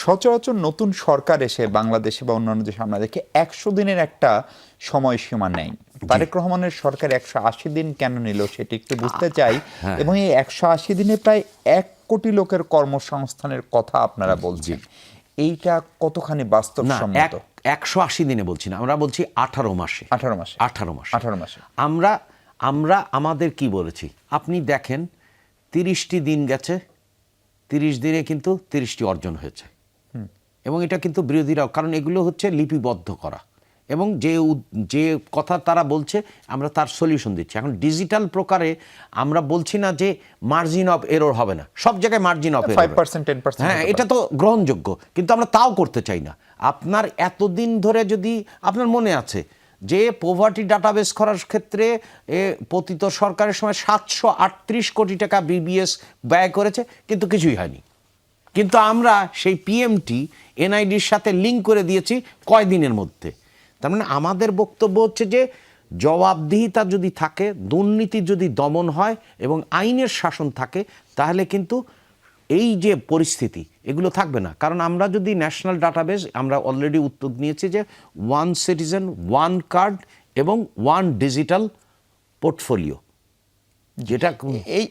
সচরাচর নতুন সরকার এসে বাংলাদেশে বা অন্যান্য দেশে আমরা দেখি 100 দিনের একটা সময়সীমা নেই। তারেক রহমানের সরকার 180 দিন কেন নিল সেটি একটু বুঝতে চাই। এবং এই 180 দিনে প্রায় 1 কোটি লোকের কর্মসংস্থানের কথা আপনারা বলছেন, এইটা কতখানি বাস্তবসম্মত? 180 দিনে বলছি না, আমরা বলছি 18 মাসে। 18 মাসে আমরা আমাদের কি বলেছি আপনি দেখেন, 30টি দিন গেছে, 30 দিনে কিন্তু 30টি অর্জন হয়েছে। এবং এটা কিন্তু বিরোধীরাও, কারণ এগুলো হচ্ছে লিপিবদ্ধ করা এবং যে কথা তারা বলছে আমরা তার সলিউশন দিচ্ছি। এখন ডিজিটাল প্রকারে আমরা বলছি না যে মার্জিন অফ এরর হবে না, সব জায়গায় মার্জিন অফ এরর 5% 10%, হ্যাঁ, এটা তো গ্রহণযোগ্য, কিন্তু আমরা তাও করতে চাই না। আপনার এতদিন ধরে যদি আপনার মনে আছে যে পোভার্টি ডাটাবেস করার ক্ষেত্রে পতিত সরকারের সময় 738 কোটি টাকা বিবিএস ব্যয় করেছে, কিন্তু কিছুই হয়নি। কিন্তু আমরা সেই পিএমটি এনআইডির সাথে লিঙ্ক করে দিয়েছি কয়দিনের মধ্যে। তার মানে আমাদের বক্তব্য হচ্ছে যে জবাবদিহিতা যদি থাকে, দুর্নীতি যদি দমন হয় এবং আইনের শাসন থাকে, তাহলে কিন্তু এই যে পরিস্থিতি এগুলো থাকবে না। কারণ আমরা যদি ন্যাশনাল ডাটাবেস, আমরা অলরেডি উদ্যোগ নিয়েছি যে 1 সিটিজেন 1 কার্ড এবং 1 ডিজিটাল পোর্টফোলিও, যেটা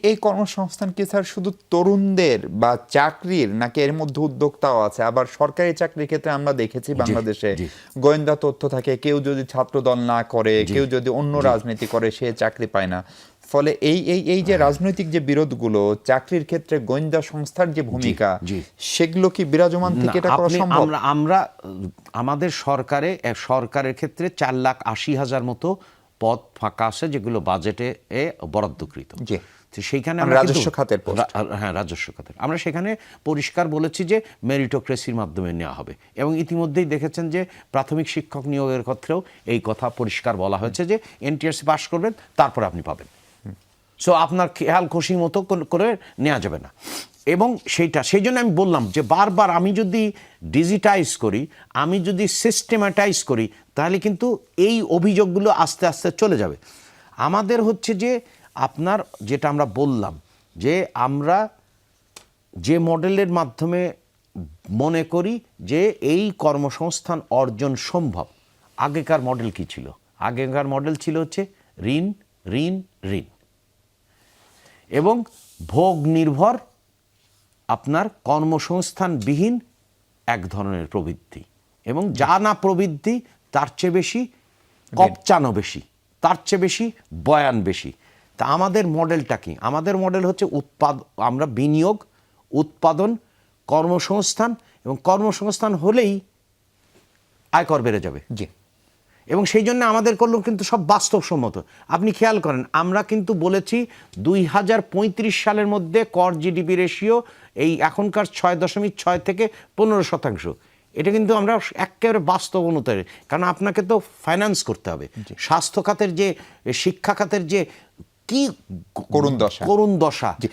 এই কর্মসংস্থান কি স্যার শুধু তরুণদের বা চাকরির, নাকি এর মধ্যে উদ্যোক্তাও আছে? আবার সরকারি চাকরির ক্ষেত্রে আমরা দেখেছি বাংলাদেশে গোয়েন্দা তথ্য থাকে, কেউ যদি ছাত্রদল না করে, কেউ যদি অন্য রাজনীতি করে, সে চাকরি পায় না। ফলে এই যে রাজনৈতিক যে বিরোধগুলো, চাকরির ক্ষেত্রে গোয়েন্দা সংস্থার যে ভূমিকা, সেগুলো কি বিরাজমান থেকে এটা করা সম্ভব? আমরা আমাদের সরকারের ক্ষেত্রে 4,80,000 মতো পদ ফাঁকা আছে, যেগুলো বাজেটে বরাদ্দকৃত। সেইখানে রাজস্ব খাতের, হ্যাঁ, রাজস্ব খাতের আমরা সেখানে পরিষ্কার বলেছি যে মেরিটোক্রেসির মাধ্যমে নেওয়া হবে। এবং ইতিমধ্যেই দেখেছেন যে প্রাথমিক শিক্ষক নিয়োগের ক্ষেত্রেও এই কথা পরিষ্কার বলা হয়েছে যে এনটিআরসি পাস করবেন, তারপর আপনি পাবেন। সো আপনার খেয়াল খুশি মতো করে নেওয়া যাবে না। এবং সেই জন্য আমি বললাম যে বারবার আমি যদি ডিজিটাইজ করি, আমি যদি সিস্টেমাটাইজ করি, তাহলে কিন্তু এই অভিযোগগুলো আস্তে আস্তে চলে যাবে। আমাদের হচ্ছে যে আপনার যেটা আমরা বললাম যে আমরা যে মডেলের মাধ্যমে মনে করি যে এই কর্মসংস্থান অর্জন সম্ভব। আগেকার মডেল কি ছিল? আগেকার মডেল ছিল হচ্ছে ঋণ ঋণ ঋণ এবং ভোগ নির্ভর আপনার কর্মসংস্থানবিহীন এক ধরনের প্রবৃত্তি, এবং যা না প্রবৃত্তি তার চেয়ে বেশি কপচানো বেশি, তার চেয়ে বেশি বয়ান বেশি। তা আমাদের মডেলটা কি? আমাদের মডেল হচ্ছে আমরা বিনিয়োগ, উৎপাদন, কর্মসংস্থান, এবং কর্মসংস্থান হলেই আয়কর বেড়ে যাবে। এবং সেই জন্য আমাদের করলো কিন্তু সব বাস্তবসম্মত। আপনি খেয়াল করেন, আমরা কিন্তু বলেছি 2035 সালের মধ্যে কর জিডিপি রেশিও এই এখনকার 6.6 থেকে 15%। এটা কিন্তু আমরা একেবারে বাস্তব অনুযায়ী, কারণ আপনাকে তো ফাইন্যান্স করতে হবে। স্বাস্থ্য খাতের যে, শিক্ষা খাতের যে কি করুণ দশা,